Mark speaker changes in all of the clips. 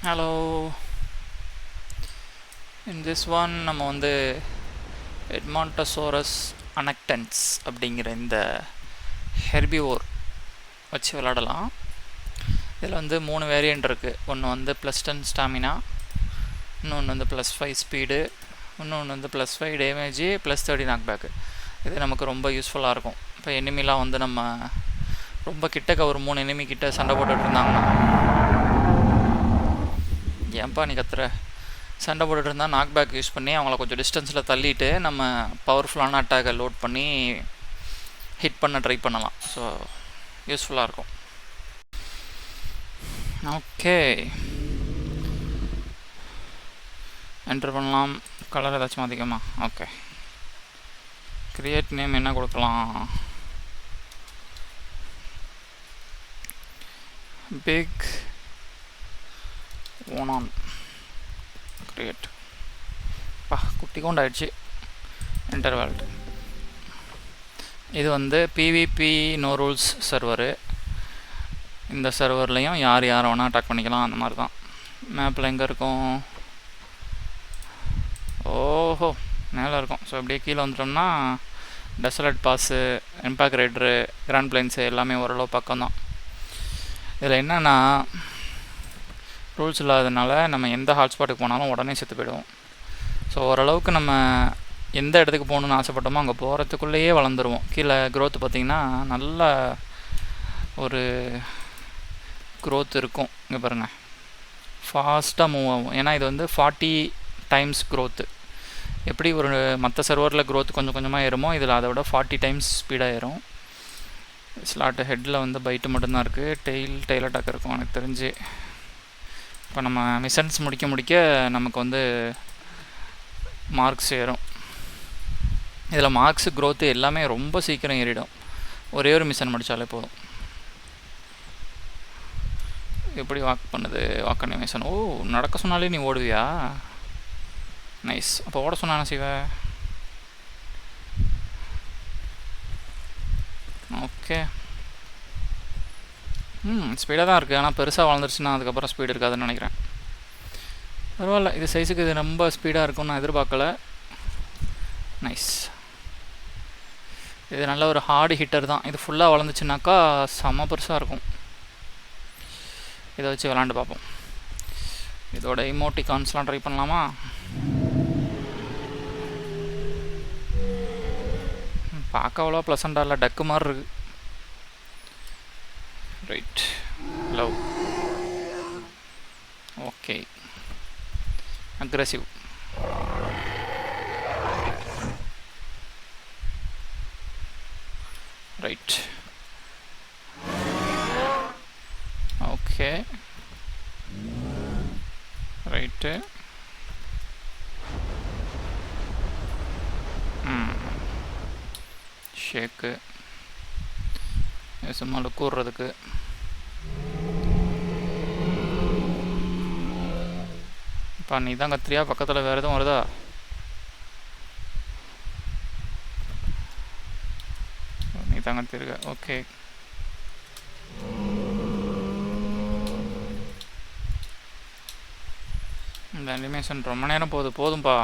Speaker 1: Hello. In this one நம்ம வந்து எட்மான்டோசோரஸ் அனக்டன்ஸ் அப்படிங்கிற இந்த ஹெர்பிவோர் வச்சு விளாடலாம். இதில் வந்து 3 வேரியண்ட் இருக்குது. ஒன்று வந்து +10 ஸ்டாமினா, இன்னொன்று வந்து +5 ஸ்பீடு, இன்னொன்று வந்து +5 டேமேஜ், +30 நாக்பேக்கு. இது நமக்கு ரொம்ப யூஸ்ஃபுல்லாக இருக்கும். இப்போ எனிமிலாம் வந்து நம்ம ரொம்ப கிட்டக்க ஒரு 3 எனிமி கிட்ட சண்டை போட்டுட்டு இருந்தாங்கன்னா, ஏன்பா நீ கத்துற, சண்டை போட்டுட்டு இருந்தால் நாக்பேக் யூஸ் பண்ணி அவங்கள கொஞ்சம் டிஸ்டன்ஸில் தள்ளிட்டு நம்ம பவர்ஃபுல்லான அட்டாக்கை லோட் பண்ணி ஹிட் பண்ண ட்ரை பண்ணலாம். ஸோ யூஸ்ஃபுல்லாக இருக்கும். ஓகே, என்ட்ரு பண்ணலாம். கலர் ஏதாச்சும் அதிகமா? ஓகே, கிரியேட் நேம் என்ன கொடுக்கலாம்? பிக் ஓனான் கிரியேட். குட்டி கொண்டு ஆயிடுச்சு. Enter world. இது வந்து பிவிபி நோ ரூல்ஸ் சர்வரு. இந்த சர்வர்லேயும் யார் வேணால் அட்டாக் பண்ணிக்கலாம். அந்த மாதிரி தான். மேப்பில் எங்கே இருக்கும்? ஓஹோ, மேலே இருக்கும். ஸோ அப்படியே கீழே வந்துட்டோம்னா desolate pass, impact rider, grand plains எல்லாமே ஓரளவு பக்கம் தான். இதில் என்னென்னா, ரூல்ஸ் இல்லாததுனால நம்ம எந்த ஹாட்ஸ்பாட்டுக்கு போனாலும் உடனே செத்து போயிடுவோம். ஸோ ஓரளவுக்கு நம்ம எந்த இடத்துக்கு போகணுன்னு ஆசைப்பட்டோமோ அங்கே போகிறதுக்குள்ளேயே வளர்ந்துருவோம். கீழே க்ரோத் பார்த்திங்கன்னா நல்ல ஒரு க்ரோத் இருக்கும். இங்கே பாருங்கள், ஃபாஸ்ட்டாக மூவ் ஆகும். ஏன்னா இது வந்து 40 டைம்ஸ் க்ரோத்து. எப்படி ஒரு மற்ற சர்வரில் க்ரோத் கொஞ்சம் கொஞ்சமாக ஏறுமோ, இதில் அதை விட 40 டைம்ஸ் ஸ்பீடாக ஏறும். ஸ்லாட்டு ஹெட்டில் வந்து பைட்டு மட்டும்தான் இருக்குது. டெயில் அட்டாக் இருக்கும் எனக்கு தெரிஞ்சு. இப்போ நம்ம மிஷன்ஸ் முடிக்க நமக்கு வந்து மார்க்ஸ் ஏறும். இதில் மார்க்ஸு க்ரோத்து எல்லாமே ரொம்ப சீக்கிரம் ஏறிடும். ஒரே ஒரு மிஷன் முடித்தாலே போதும். எப்படி வாக் பண்ணுது? Walk animation. ஓ, நடக்க சொன்னாலே நீ ஓடுவியா? நைஸ். அப்போ ஓட சொன்னா என்ன செய்வ? ஓகே, ஸ்பீடாக தான் இருக்குது. ஆனால் பெருசாக வளர்ந்துருச்சுன்னா அதுக்கப்புறம் ஸ்பீடு இருக்காதுன்னு நினைக்கிறேன். பரவாயில்ல, இது சைஸுக்கு இது ரொம்ப ஸ்பீடாக இருக்கும்னு நான் எதிர்பார்க்கல. நைஸ். இது நல்ல ஒரு ஹார்டு ஹிட்டர் தான். இது ஃபுல்லாக வளர்ந்துச்சுனாக்கா செம்ம பெருசாக இருக்கும். இதை வச்சு விளாண்டு பார்ப்போம். இதோட இமோட்டிகான்ஸ்லாம் ட்ரை பண்ணலாமா? பார்க்க அவ்வளோ ப்ளசண்டாக இல்லை, டக்கு மாதிரி இருக்குது. Right, love. Okay, aggressive. Right, okay, right. Shake சும்மா லுக்கு விட்றதுக்கு. இப்போ நீ தான் கத்திரியா? பக்கத்தில் வேறு எதுவும் வருதா? நீ தான் கத்திருக்க. ஓகே, இந்த அனிமேஷன் ரொம்ப நேரம் போதும்பா.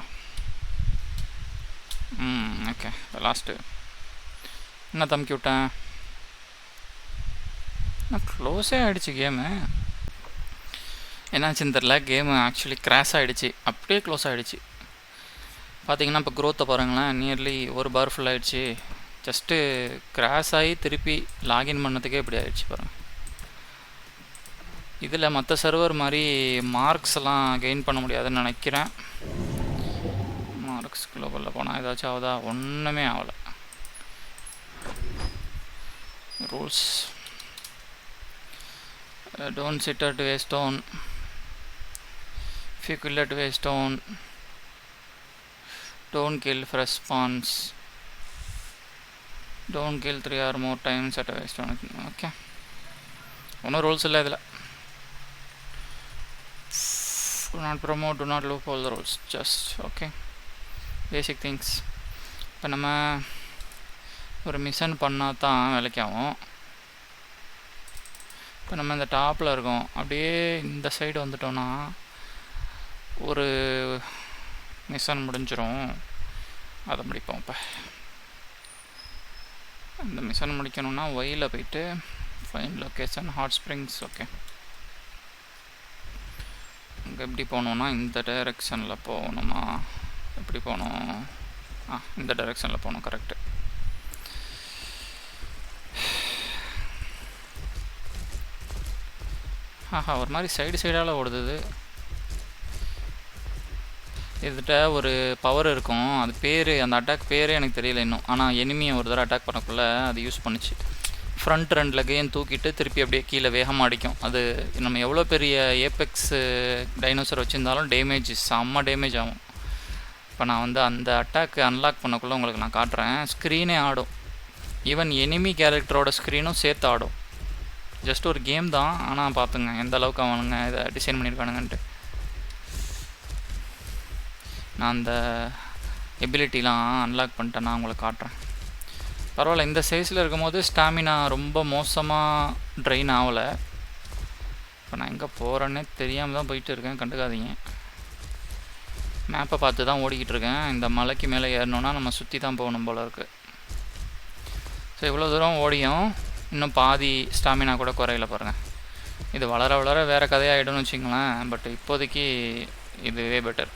Speaker 1: ஓகே, லாஸ்ட்டு என்ன தம்பி விட்டேன்? க்ளோஸே ஆகிடுச்சு கேமு. என்னாச்சுன்னு தெரில, கேமு ஆக்சுவலி கிராஷ் ஆகிடுச்சு. அப்படியே க்ளோஸ் ஆகிடுச்சு. பார்த்தீங்கன்னா இப்போ க்ரோத்தை பாருங்களேன், நியர்லி ஒரு பார் ஃபுல் ஆகிடுச்சு. ஜஸ்ட்டு கிராஷ் ஆகி திருப்பி லாகின் பண்ணதுக்கே இப்படி ஆகிடுச்சு பாருங்கள். இதில் மற்ற சர்வர் மாதிரி மார்க்ஸ் எல்லாம் கெயின் பண்ண முடியாதுன்னு நினைக்கிறேன். மார்க்ஸ் குளோபலில் போனால் ஏதாச்சும் ஆகுதா? ஒன்றுமே ஆகலை. Rules: don't sit at waste stone. If you kill at waste stone, don't kill fresh spawns. Don't kill 3 or more times at a waste stone. Okay, ஒன்றும் ரூல்ஸ் இல்லை இதில். Do not promote, do not loop all the rules. Just okay, basic things. இப்போ நம்ம ஒரு mission பண்ணால் தான் வேலைக்காகும். இப்போ நம்ம இந்த டாப்பில் இருக்கோம், அப்படியே இந்த சைடு வந்துட்டோன்னா ஒரு மிஷன் முடிஞ்சிடும். அதை முடிப்போம். இப்போ இந்த மிஷன் முடிக்கணும்னா ஒயில் போயிட்டு fine location hot springs. Okay, அங்கே எப்படி போகணுன்னா இந்த டைரெக்ஷனில் போகணுமா? எப்படி போகணும்? இந்த டைரெக்ஷனில் போகணும். கரெக்டு. ஒரு மாதிரி சைடு சைடால் ஓடுது. இதுகிட்ட ஒரு பவர் இருக்கும், அது பேர், அந்த அட்டாக் பேரே எனக்கு தெரியல இன்னும். ஆனால் எனிமியை ஒரு தடவை அட்டாக் பண்ணக்குள்ளே அது யூஸ் பண்ணிச்சு. ஃப்ரண்ட் 2 லெக்கையும் தூக்கிட்டு திருப்பி அப்படியே கீழே வேகமாக அடிக்கும். அது நம்ம எவ்வளோ பெரிய ஏபெக்ஸ் டைனோசர் வச்சுருந்தாலும் டேமேஜ், செம்ம டேமேஜ் ஆகும். இப்போ நான் வந்து அந்த அட்டாக் அன்லாக் பண்ணக்குள்ளே உங்களுக்கு நான் காட்டுறேன். ஸ்க்ரீனே ஆடும், ஈவன் எனிமி கேரக்டரோட ஸ்க்ரீனும் சேர்த்து ஆடும். ஜஸ்ட் ஒரு கேம் தான், ஆனால் பார்த்துங்க எந்த அளவுக்கு அவனுங்க இதை டிசைன் பண்ணியிருக்கானுங்கன்ட்டு. நான் அந்த எபிலிட்டிலாம் அன்லாக் பண்ணிட்டேன், நான் உங்களுக்கு காட்டுறேன். பரவாயில்ல, இந்த சைஸில் இருக்கும்போது ஸ்டாமினா ரொம்ப மோசமாக ட்ரெயின் ஆகலை. இப்போ நான் எங்கே போகிறேன்னே தெரியாமல் தான் போயிட்டு இருக்கேன், கண்டுக்காதீங்க. மேப்பை பார்த்து தான் ஓடிக்கிட்டு இருக்கேன். இந்த மலைக்கு மேலே ஏறணுன்னா நம்ம சுற்றி தான் போகணும் போல் இருக்குது. ஸோ இவ்வளோ தூரம் ஓடியும் இன்னும் பாதி ஸ்டாமினா கூட குறையில பாருங்கள். இது வளர வளர வேறு கதையாகிடும்னு வச்சுங்களேன். பட் இப்போதைக்கு இதுவே பெட்டர்.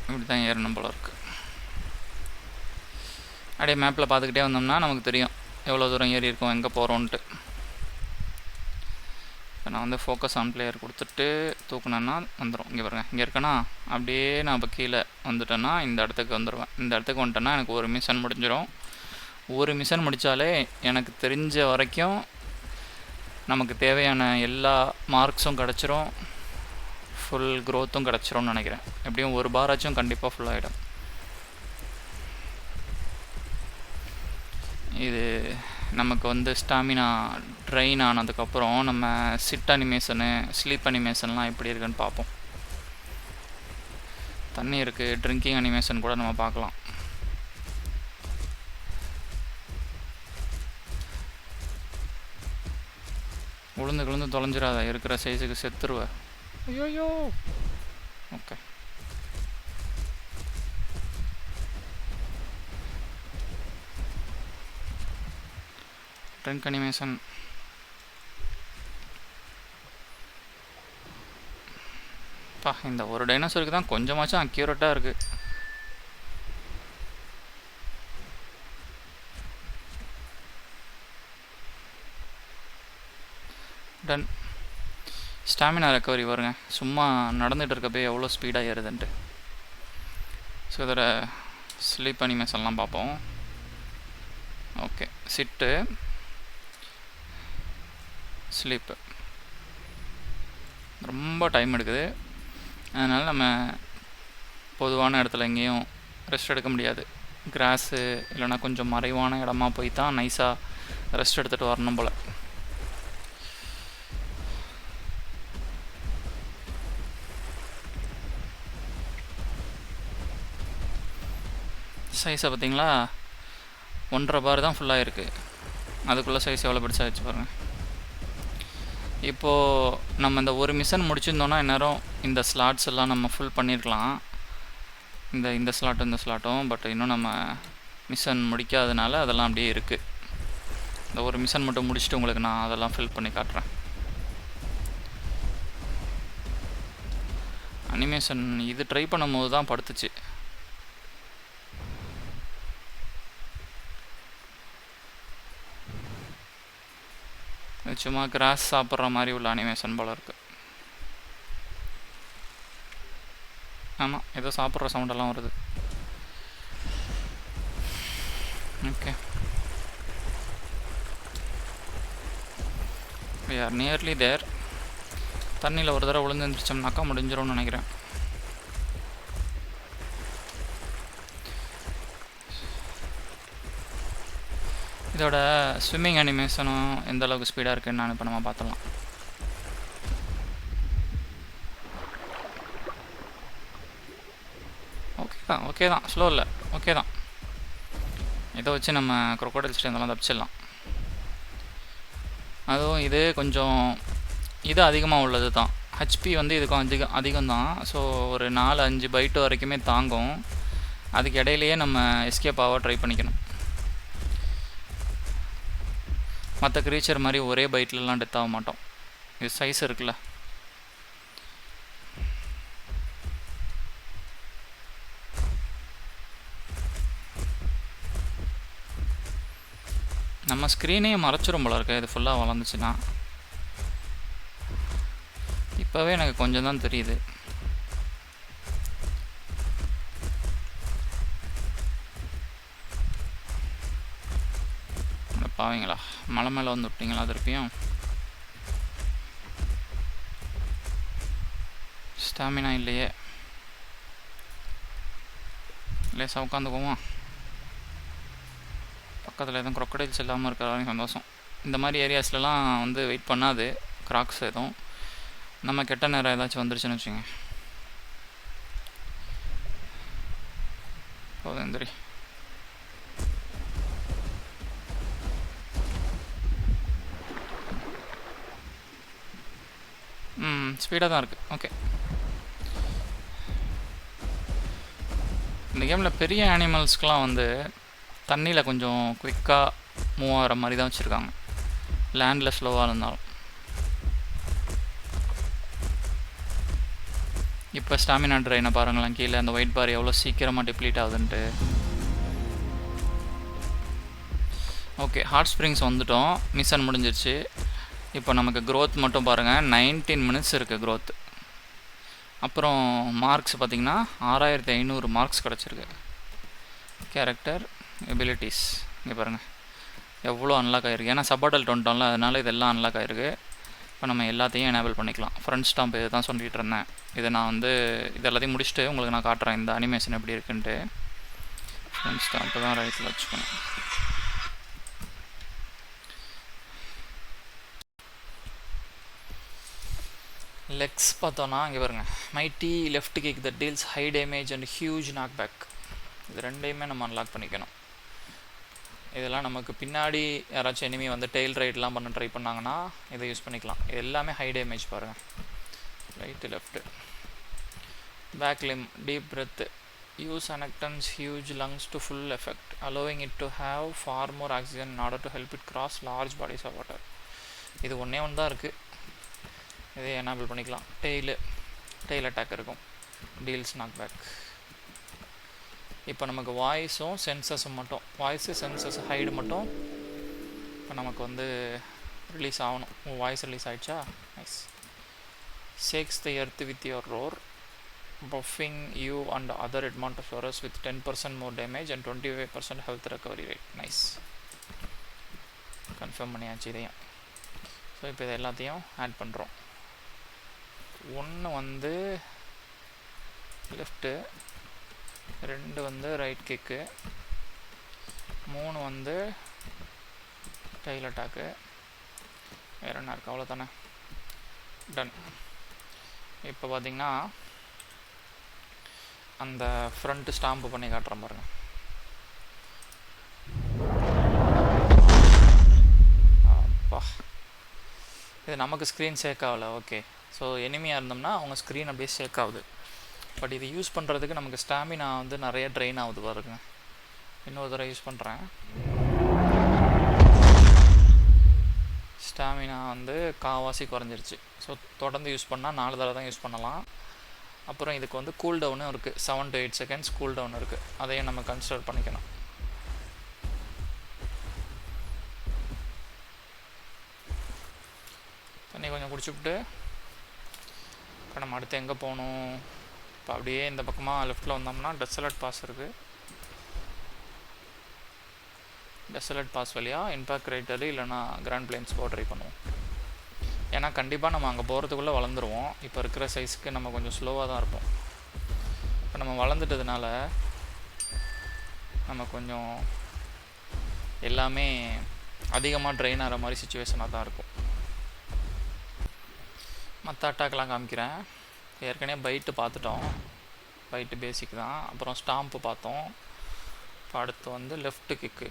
Speaker 1: இப்படி தான் ஏறணும் போல இருக்குது. அப்படியே மேப்பில் பார்த்துக்கிட்டே வந்தோம்னா நமக்கு தெரியும் எவ்வளோ தூரம் ஏறி இருக்கோம், எங்கே போகிறோன்ட்டு. இப்போ நான் வந்து ஃபோக்கஸ் ஆன் பிளேயர் கொடுத்துட்டு தூக்குனேன்னா வந்துடும். இங்கே பாருங்கள், இங்கே இருக்கேன்னா அப்படியே நான் இப்போ கீழே வந்துட்டேன்னா இந்த இடத்துக்கு வந்துடுவேன். இந்த இடத்துக்கு வந்துட்டேன்னா எனக்கு ஒரு மிஷன் முடிஞ்சிடும். ஒரு மிஷன் முடித்தாலே எனக்கு தெரிஞ்ச வரைக்கும் நமக்கு தேவையான எல்லா மார்க்ஸும் கிடச்சிரும், ஃபுல் க்ரோத்தும் கிடச்சிரும்னு நினைக்கிறேன். எப்படியும் ஒரு பாராச்சும் கண்டிப்பாக ஃபுல்லாகிடும். இது நமக்கு வந்து ஸ்டாமினா ட்ரெயின் ஆனதுக்கப்புறம் நம்ம சிட் அனிமேஷனு, ஸ்லீப் அனிமேஷன்லாம் எப்படி இருக்குன்னு பார்ப்போம். தண்ணி இருக்குது, ட்ரிங்கிங் அனிமேஷன் கூட நம்ம பார்க்கலாம். விழுந்து தொலைஞ்சிடாத, இருக்கிற சைஸுக்கு செத்துருவேன். ஐயோ, ஓகே. ட்ரிங்க் அனிமேஷன் இந்த ஒரு டைனோசருக்கு தான் கொஞ்சமாச்சும் அக்யூரேட்டாக இருக்குது. டன். ஸ்டாமினா ரெக்கவரி வருங்க, சும்மா நடந்துகிட்டு இருக்கப்போ எவ்வளோ ஸ்பீடாக ஏறுதுன்ட்டு. ஸோ இதில் ஸ்லீப் அனிமேஷன்லாம் பார்ப்போம். ஓகே, சிட்டு, ஸ்லீப்பு ரொம்ப டைம் எடுக்குது. அதனால் நம்ம பொதுவான இடத்துல எங்கேயும் ரெஸ்ட் எடுக்க முடியாது. கிராஸு இல்லைனா கொஞ்சம் மறைவான இடமா போய் தான் நைஸாக ரெஸ்ட் எடுத்துகிட்டு வரணும் போல். சைஸை பார்த்தீங்களா, 1.5 பார் தான் ஃபுல்லாக இருக்குது. அதுக்குள்ளே சைஸ் எவ்வளோ பெருசாக வச்சு பாருங்கள். இப்போது நம்ம இந்த ஒரு மிஷன் முடிச்சிருந்தோன்னா இந்நேரம் இந்த ஸ்லாட்ஸ் எல்லாம் நம்ம ஃபுல் பண்ணியிருக்கலாம், இந்த ஸ்லாட்டும். பட் இன்னும் நம்ம மிஷன் முடிக்காதனால அதெல்லாம் அப்படியே இருக்குது. இந்த ஒரு மிஷன் மட்டும் முடிச்சுட்டு உங்களுக்கு நான் அதெல்லாம் ஃபில் பண்ணி காட்டுறேன். அனிமேஷன் இது ட்ரை பண்ணும்போது தான் படுத்துச்சு. சும்மா கிராஸ் சாப்பிட்ற மாதிரி உள்ள அனிமேஷன் போல் இருக்குது. ஆமாம், ஏதோ சாப்பிட்ற சவுண்டெல்லாம் வருது. Okay, we are nearly there. தண்ணியில் ஒரு தடவை விழுந்து எழுந்திரிச்சோம்னாக்கா முடிஞ்சிடும்னு நினைக்கிறேன். இதோட ஸ்விம்மிங் அனிமேஷனும் எந்த அளவுக்கு ஸ்பீடாக இருக்குன்னு நான் இப்போ நம்ம பார்த்துடலாம். ஓகே தான், ஸ்லோ இல்லை, ஓகே தான். இதை வச்சு நம்ம crocodile ஸ்டேந்தெல்லாம் தப்பிச்சிடலாம். அதுவும் இது கொஞ்சம் இது அதிகமாக உள்ளது தான். ஹெச்பி வந்து இதுக்கும் அதிகம் தான். ஸோ ஒரு 4-5 பைட்டு வரைக்குமே தாங்கும். அதுக்கு இடையிலையே நம்ம எஸ்கேப் ஆக ட்ரை பண்ணிக்கணும். மற்ற க்ரீச்சர் மாதிரி ஒரே பைட்லலாம் டெத் ஆக மாட்டோம். இது சைஸ் இருக்குல்ல. நம்ம ஸ்க்ரீனே மறைச்சிரும் போல இருக்கு இது ஃபுல்லாக வளர்ந்துச்சுன்னா. இப்போவே எனக்கு கொஞ்சம் தான் தெரியுது. பாவீங்களா, மலை மேலே வந்து விட்டீங்களா திருப்பியும்? ஸ்டாமினா இல்லையே. லேசாக உட்காந்துக்குவோம். பக்கத்தில் எதுவும் க்ரொக்கடைல்ஸ் இல்லாமல் இருக்கிற வரைக்கும் சந்தோஷம். இந்த மாதிரி ஏரியாஸ்லலாம் வந்து வெயிட் பண்ணாது கிராக்ஸ் எதுவும். நம்ம கெட்ட நேரம் ஏதாச்சும் வந்துருச்சுன்னு வச்சுங்க போதும். சரி, ஸ்பீடாக தான் இருக்குது. ஓகே, இந்த கேமில் பெரிய அனிமல்ஸ்க்கெலாம் வந்து தண்ணியில் கொஞ்சம் குயிக்காக மூவ் ஆகிற மாதிரி தான் வச்சுருக்காங்க, லேண்டில் ஸ்லோவாக இருந்தாலும். இப்போ ஸ்டாமினா ட்ரெயினை பாருங்களேன், கீழே அந்த ஒயிட் பார் எவ்வளோ சீக்கிரமாக டிப்ளீட் ஆகுதுன்ட்டு. ஓகே, ஹாட் ஸ்ப்ரிங்ஸ் வந்துட்டோம், மிஷன் முடிஞ்சிருச்சு. இப்போ நமக்கு க்ரோத் மட்டும் பாருங்கள், 19 minutes இருக்குது க்ரோத். அப்புறம் மார்க்ஸ் பார்த்திங்கன்னா 6500 மார்க்ஸ் கிடச்சிருக்கு. கேரக்டர் எபிலிட்டிஸ் இங்கே பாருங்கள் எவ்வளோ அன்லாக் ஆகிருக்கு. ஏன்னா சப்பாடல் வந்துட்டோம்ல, அதனால் இதெல்லாம் அன்லாக் ஆகிருக்கு. இப்போ நம்ம எல்லாத்தையும் எனேபிள் பண்ணிக்கலாம். ஃப்ரண்ட் ஸ்டாம்ப் இது தான் சொல்லிகிட்டு இருந்தேன். இதை நான் வந்து இது எல்லாத்தையும் முடிச்சுட்டு உங்களுக்கு நான் காட்டுறேன் இந்த அனிமேஷன் எப்படி இருக்குன்ட்டு. ஃப்ரண்ட் ஸ்டாம்ப்பு தான் ரைட்டில் வச்சுக்கணும். லெக்ஸ் பார்த்தோன்னா இங்கே பாருங்கள், mighty left kick the deals high damage and huge knock back. இது ரெண்டையுமே நம்ம அன்லாக் பண்ணிக்கணும். இதெல்லாம் நமக்கு பின்னாடி யாராச்சும் எனிமி வந்து டெயில் ரைட்லாம் பண்ண ட்ரை பண்ணாங்கன்னா இதை யூஸ் பண்ணிக்கலாம். இது எல்லாமே ஹை டேமேஜ் பாருங்கள். Right left. Back limb deep breath use அனக்டன்ஸ் huge lungs to full effect allowing it to have far more oxygen in order to help it cross large bodies of water. இது ஒன்றே ஒன்று தான் இருக்குது, இதே enable பண்ணிக்கலாம். Tail attack இருக்கும், deals knock back. இப்போ நமக்கு வாய்ஸும் சென்சஸும் மட்டும், வாய்ஸு சென்சஸ் ஹைடு மட்டும் இப்போ நமக்கு வந்து ரிலீஸ் ஆகணும். வாய்ஸ் ரிலீஸ் ஆகிடுச்சா? Nice. shakes the earth with your roar, buffing you and other Edmontosaurus with 10% more damage and 25% health recovery rate. Nice, confirm பண்ணியாச்சு இதையும். ஸோ இப்போ இது எல்லாத்தையும் ஆட் பண்ணுறோம். ஒன்று வந்து லெஃப்ட்டு, 2 வந்து ரைட் கிக்கு, 3 வந்து டெயில் அட்டாக்கு, வேறு என்ன இருக்குது? அவ்வளோதானே, டன். இப்போ பார்த்திங்கன்னா அந்த ஃப்ரண்ட்டு ஸ்டாம்பு பண்ணி காட்டுறேன் பாருங்கள். அப்பா, இது நமக்கு ஸ்க்ரீன் ஷேக் ஆகலை. ஓகே, ஸோ எனிமியாக இருந்தோம்னா அவங்க ஸ்க்ரீன் அப்படியே ஷேக் ஆகுது. பட் இது யூஸ் பண்ணுறதுக்கு நமக்கு ஸ்டாமினா வந்து நிறைய ட்ரெயின் ஆகுது பாருங்க. இன்னொரு தடவை யூஸ் பண்ணுறேன். ஸ்டாமினா வந்து காவாசி குறைஞ்சிருச்சு. ஸோ தொடர்ந்து யூஸ் பண்ணால் 4 தடவை தான் யூஸ் பண்ணலாம். அப்புறம் இதுக்கு வந்து கூல் டவுனும் இருக்குது, 7 to 8 seconds கூல் டவுன் இருக்குது. அதையும் நம்ம கன்சிடர் பண்ணிக்கணும். தண்ணி கொஞ்சம் குடிச்சுவிட்டு இப்போ நம்ம அடுத்து எங்கே போகணும்? இப்போ அப்படியே இந்த பக்கமாக லெஃப்ட்டில் வந்தோம்னா டெசலட் பாஸ் இருக்குது. டெசலட் பாஸ் வழியாக இம்பேக்ட் ரைட்டரு இல்லைனா கிராண்ட் பிளைன்ஸ் போக ட்ரை பண்ணுவோம். ஏன்னா கண்டிப்பாக நம்ம அங்கே போகிறதுக்குள்ளே வளர்ந்துருவோம். இப்போ இருக்கிற சைஸுக்கு நம்ம கொஞ்சம் ஸ்லோவாக தான் இருப்போம். இப்போ நம்ம வளர்ந்துட்டதுனால நம்ம கொஞ்சம் எல்லாமே அதிகமாக ட்ரெயின் ஆகிற மாதிரி சுச்சுவேஷனாக தான் இருக்கும். மற்ற அட்டாக்லாம் காமிக்கிறேன். ஏற்கனவே பைட்டு பார்த்துட்டோம், பைட்டு பேசிக் தான். அப்புறம் ஸ்டாம்ப்பு பார்த்தோம். இப்போ அடுத்து வந்து லெஃப்ட்டு கிக்கு,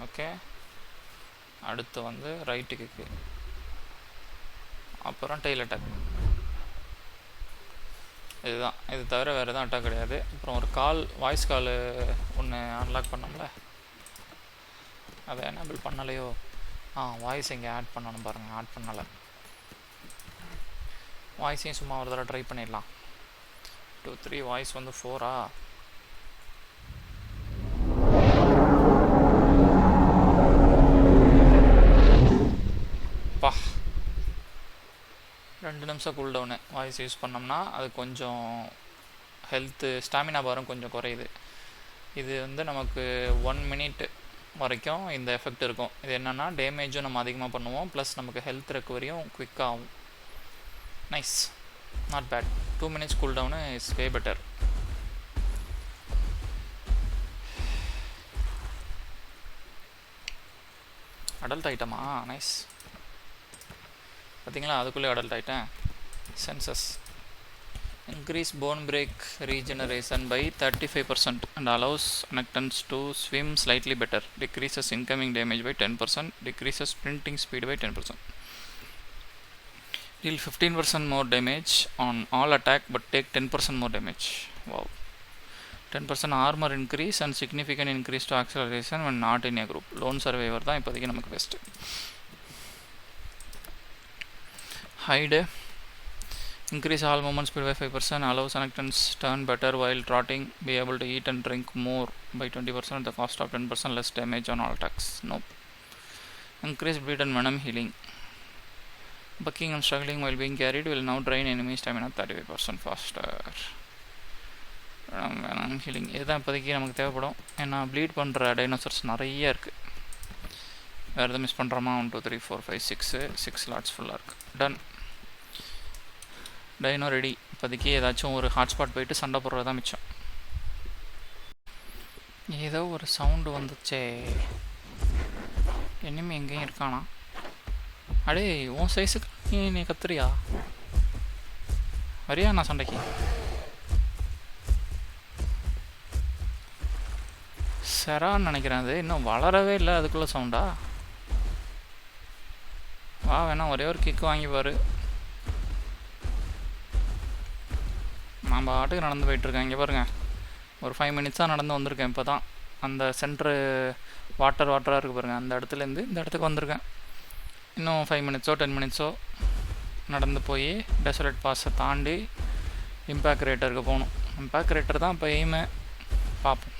Speaker 1: ஓகே. அடுத்து வந்து ரைட்டு கிக்கு. அப்புறம் டெய்ல் அட்டாக். இதுதான், இது தவிர வேறு எதுவும் அட்டாக் கிடையாது. அப்புறம் ஒரு வாய்ஸ் கால் ஒன்று அன்லாக் பண்ணோம்ல, அதை எனேபிள் பண்ணலையோ. வாய்ஸ் இங்கே ஆட் பண்ணணும் பாருங்கள், ஆட் பண்ணலை. வாய்ஸையும் சும்மா ஒரு தடவை ட்ரை பண்ணிடலாம். 2 3 வாய்ஸ் வந்து 4 பா 2 நிமிஷம் கூல்டவுனு வாய்ஸ் யூஸ் பண்ணோம்னா அது கொஞ்சம் ஹெல்த்து ஸ்டாமினா பாரும் கொஞ்சம் குறையுது. இது வந்து நமக்கு 1 மினிட் வரைக்கும் இந்த எஃபெக்ட் இருக்கும். இது என்னென்னா டேமேஜும் நம்ம அதிகமாக பண்ணுவோம், ப்ளஸ் நமக்கு ஹெல்த் ரெக்கவரியும் குவிக்காக ஆகும். Nice, not bad. 2 minutes cooldown is way better. Adult ஐட்டமா? நைஸ். பார்த்தீங்களா, அதுக்குள்ளே adult item. Senses increase bone break regeneration by 35% and allows Nectans to swim slightly better, decreases incoming damage by 10%, decreases sprinting speed by 10%, deal 15% more damage on all attack but take 10% more damage. Wow. 10% armor increase and significant increase to acceleration when not in a group. Lone survivor தான் இப்போதைக்கு நமக்கு best. Hide increase all movement speed by 5%, allows Nectans turn better while trotting, be able to eat and drink more by 20% at the cost of 10% less damage on all attacks. Nope. Increase bleed and venom healing. Bucking and struggling while being carried will now drain enemy stamina 35% faster. venom healing இதுதான் இப்போதைக்கு நமக்கு தேவைப்படும். ஏன்னா pleat பண்ணுற dinosaurs நிறைய இருக்குது. வேறு எதுவும் மிஸ் பண்ணுறோமா? 1 2 3 4 5 6 ஸ்லாட்ஸ் ஃபுல்லாக இருக்குது. டன். Dino ready. இப்போதைக்கு ஏதாச்சும் ஒரு ஹாட்ஸ்பாட் போயிட்டு சண்டை போடுறது தான் மிச்சம். ஏதோ ஒரு சவுண்டு வந்துச்சே. இனிமே எங்கேயும் இருக்கானா? அடே, உன் சைஸுக்கு நீ கத்துறியா? வரியா நான் சண்டைக்கு? சரான்னு நினைக்கிறேன். அது இன்னும் வளரவே இல்லை, அதுக்குள்ளே சவுண்டா? வா, வேணா ஒரே ஒரு கிக்கு வாங்கிப்பார். நான் பாட்டுக்கு நடந்து போயிட்டுருக்கேன். இங்கே பாருங்கள், ஒரு 5 minutes நடந்து வந்திருக்கேன். இப்போ தான் அந்த சென்ட்ரு வாட்டராக இருக்குது பாருங்கள், அந்த இடத்துலேருந்து இந்த இடத்துக்கு வந்திருக்கேன். இன்னும் 5 minutes 10 minutes நடந்து போய் டெசர்ட் பாஸை தாண்டி இம்பேக்ட் ரேட்டருக்கு போகணும். இம்பேக்ட் ரேட்டர் தான் இப்போ எய்மு. பார்ப்போம்.